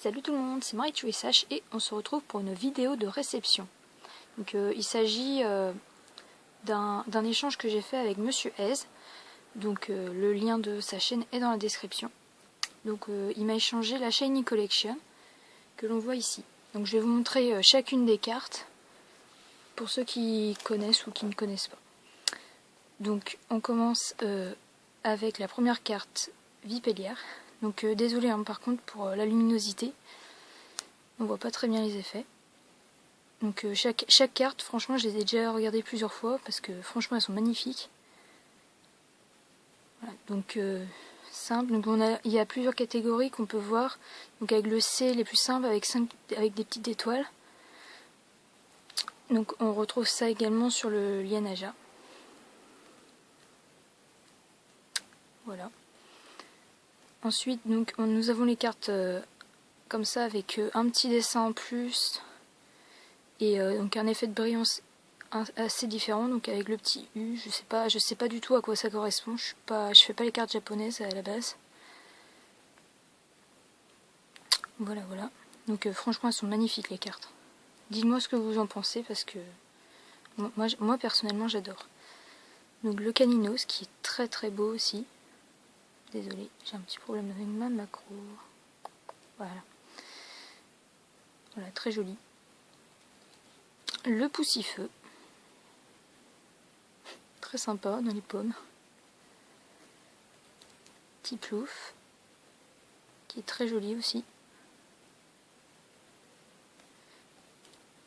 Salut tout le monde, c'est Marie-TuSH et on se retrouve pour une vidéo de réception. Donc, il s'agit d'un échange que j'ai fait avec Monsieur Aise. Donc le lien de sa chaîne est dans la description. Donc il m'a échangé la Shiny Collection que l'on voit ici. Donc je vais vous montrer chacune des cartes pour ceux qui connaissent ou qui ne connaissent pas. Donc on commence avec la première carte Vipellière. Donc désolé par contre pour la luminosité, on voit pas très bien les effets. Donc chaque carte, franchement je les ai déjà regardées plusieurs fois parce que franchement elles sont magnifiques. Voilà, donc simple, donc il y a plusieurs catégories qu'on peut voir. Donc avec le C les plus simples avec des petites étoiles. Donc on retrouve ça également sur le Lianaja. Voilà. Ensuite, donc, nous avons les cartes comme ça avec un petit dessin en plus et donc un effet de brillance assez différent. Donc avec le petit U, je sais pas du tout à quoi ça correspond. Je fais pas les cartes japonaises à la base. Voilà. Donc franchement, elles sont magnifiques les cartes. Dites-moi ce que vous en pensez parce que moi personnellement j'adore. Donc le Caninos qui est très très beau aussi. Désolée, j'ai un petit problème avec ma macro. Voilà, très joli. Le Poussifeu, très sympa dans les pommes. Petit Plouf, qui est très joli aussi.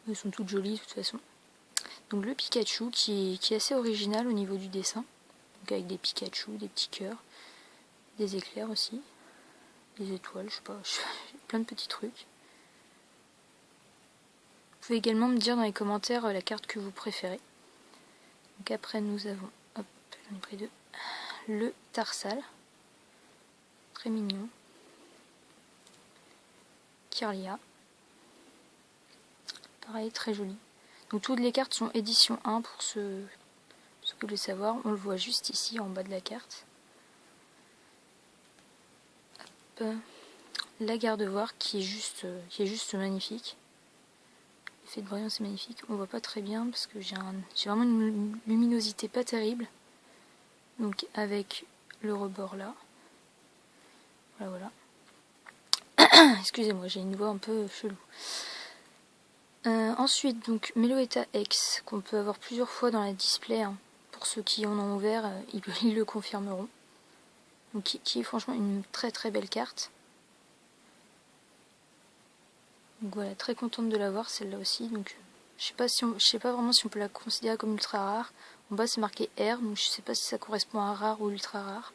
Elles sont toutes jolies de toute façon. Donc le Pikachu qui est assez original au niveau du dessin. Donc avec des Pikachu, des petits cœurs, des éclairs aussi, des étoiles, je sais pas, plein de petits trucs. Vous pouvez également me dire dans les commentaires la carte que vous préférez. Donc après nous avons, hop, j'en ai pris deux, le Tarsal, très mignon, Kirlia, pareil très joli. Donc toutes les cartes sont édition 1 pour ceux qui veulent le savoir, on le voit juste ici en bas de la carte. Hop. La Gardevoir qui est juste magnifique. L'effet de brillance est magnifique. On voit pas très bien parce que j'ai vraiment une luminosité pas terrible. Donc avec le rebord là. Voilà. Excusez-moi, j'ai une voix un peu chelou. Ensuite, donc Meloetta X, qu'on peut avoir plusieurs fois dans la display. Hein. Pour ceux qui en ont ouvert, ils le confirmeront. Donc qui est franchement une très très belle carte. Donc voilà, très contente de l'avoir celle-là aussi. Donc je sais pas vraiment si on peut la considérer comme ultra rare. En bas c'est marqué R, donc je sais pas si ça correspond à rare ou ultra rare.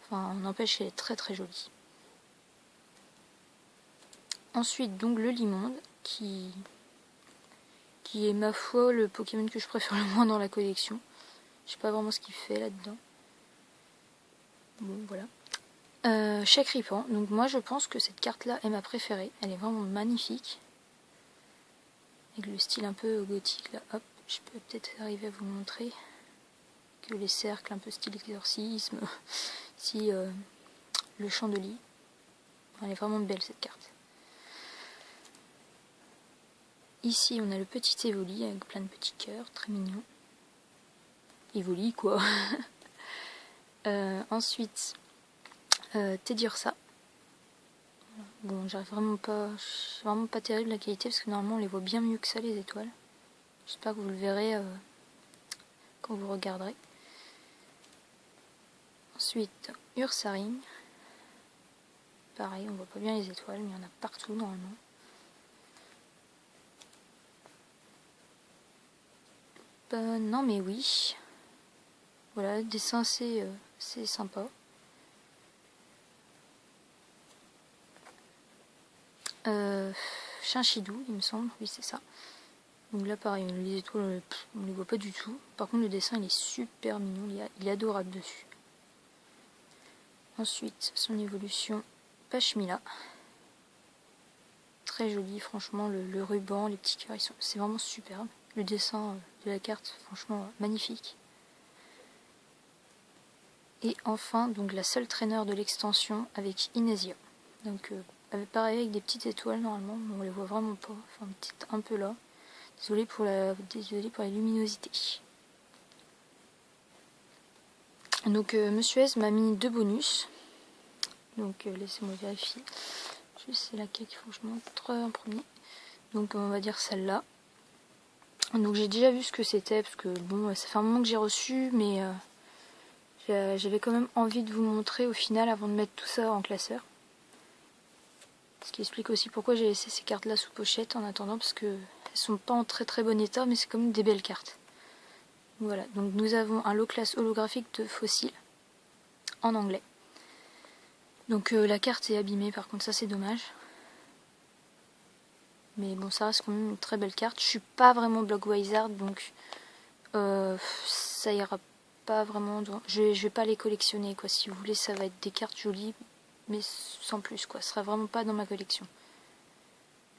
Enfin, n'empêche qu'elle est très très jolie. Ensuite donc le Limonde qui est ma foi le Pokémon que je préfère le moins dans la collection. Je sais pas vraiment ce qu'il fait là-dedans. Bon voilà. Chakripan, donc moi je pense que cette carte là est ma préférée, elle est vraiment magnifique. Avec le style un peu gothique là, hop, je peux peut-être arriver à vous montrer que les cercles un peu style exorcisme, ici le chandelier, elle est vraiment belle cette carte. Ici on a le petit Evoli avec plein de petits cœurs, très mignon. Evoli quoi. Ensuite Teddiursa. Bon, c'est vraiment pas terrible la qualité parce que normalement on les voit bien mieux que ça les étoiles. J'espère que vous le verrez quand vous regarderez. Ensuite Ursaring. Pareil, on voit pas bien les étoiles, mais il y en a partout normalement. Non mais oui. Voilà, le dessin c'est sympa. Chinchidou, il me semble, oui c'est ça. Donc là pareil, les étoiles on les voit pas du tout. Par contre le dessin il est super mignon, il est adorable dessus. Ensuite son évolution Pachmila. Très joli, franchement le ruban, les petits cœurs, c'est vraiment superbe. Le dessin de la carte, franchement magnifique. Et enfin donc la seule traîneur de l'extension avec Inésia. Donc pareil avec des petites étoiles normalement, mais on les voit vraiment pas, enfin peut-être un peu là. Désolée pour la luminosité. Donc Monsieur S m'a mis 2 bonus. Donc laissez-moi vérifier. C'est laquelle qu'il faut que je montre en premier. Donc on va dire celle-là. Donc j'ai déjà vu ce que c'était, parce que bon, ça fait un moment que j'ai reçu, mais j'avais quand même envie de vous montrer au final avant de mettre tout ça en classeur. Ce qui explique aussi pourquoi j'ai laissé ces cartes là sous pochette en attendant, parce que elles sont pas en très très bon état, mais c'est quand même des belles cartes. Voilà, donc nous avons un lot class holographique de fossiles en anglais. Donc la carte est abîmée, par contre ça c'est dommage. Mais bon, ça reste quand même une très belle carte. Je suis pas vraiment block wizard, donc ça ira pas vraiment. Je vais pas les collectionner, quoi. Si vous voulez, ça va être des cartes jolies, mais sans plus, quoi. Ce sera vraiment pas dans ma collection.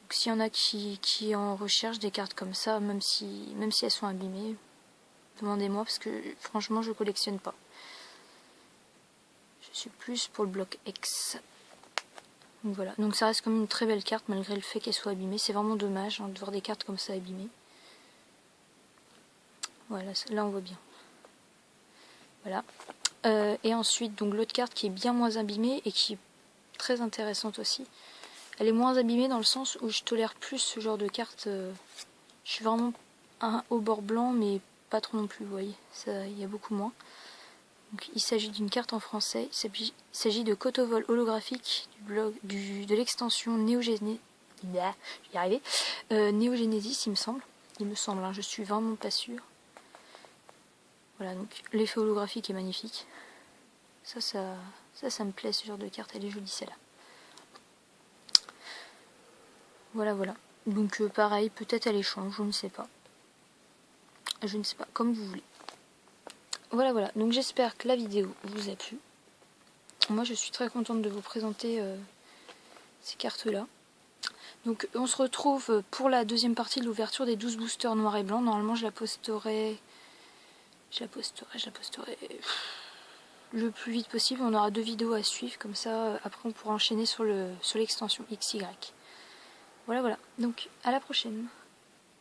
Donc s'il y en a qui en recherchent des cartes comme ça, même si elles sont abîmées, demandez-moi, parce que franchement je collectionne pas. Je suis plus pour le bloc X. Donc voilà, donc ça reste quand même une très belle carte malgré le fait qu'elle soit abîmée. C'est vraiment dommage de voir des cartes comme ça abîmées. Voilà, là on voit bien. Voilà. Et ensuite, donc l'autre carte qui est bien moins abîmée et qui est très intéressante aussi. Elle est moins abîmée dans le sens où je tolère plus ce genre de carte. Je suis vraiment au bord blanc, mais pas trop non plus, vous voyez. Il y a beaucoup moins. Donc, il s'agit d'une carte en français. Il s'agit de Cotovol holographique de l'extension Néogénésis, Néogénésis, il me semble. Il me semble, hein, je suis vraiment pas sûre. Voilà, donc l'effet holographique est magnifique. Ça me plaît, ce genre de carte, elle est jolie celle-là. Voilà. Donc pareil, peut-être à l'échange, je ne sais pas. Je ne sais pas, comme vous voulez. Voilà. Donc j'espère que la vidéo vous a plu. Moi, je suis très contente de vous présenter ces cartes-là. Donc on se retrouve pour la deuxième partie de l'ouverture des 12 boosters noirs et blancs. Normalement, je la posterai le plus vite possible. On aura 2 vidéos à suivre, comme ça après on pourra enchaîner sur l'extension XY. Voilà. Donc à la prochaine.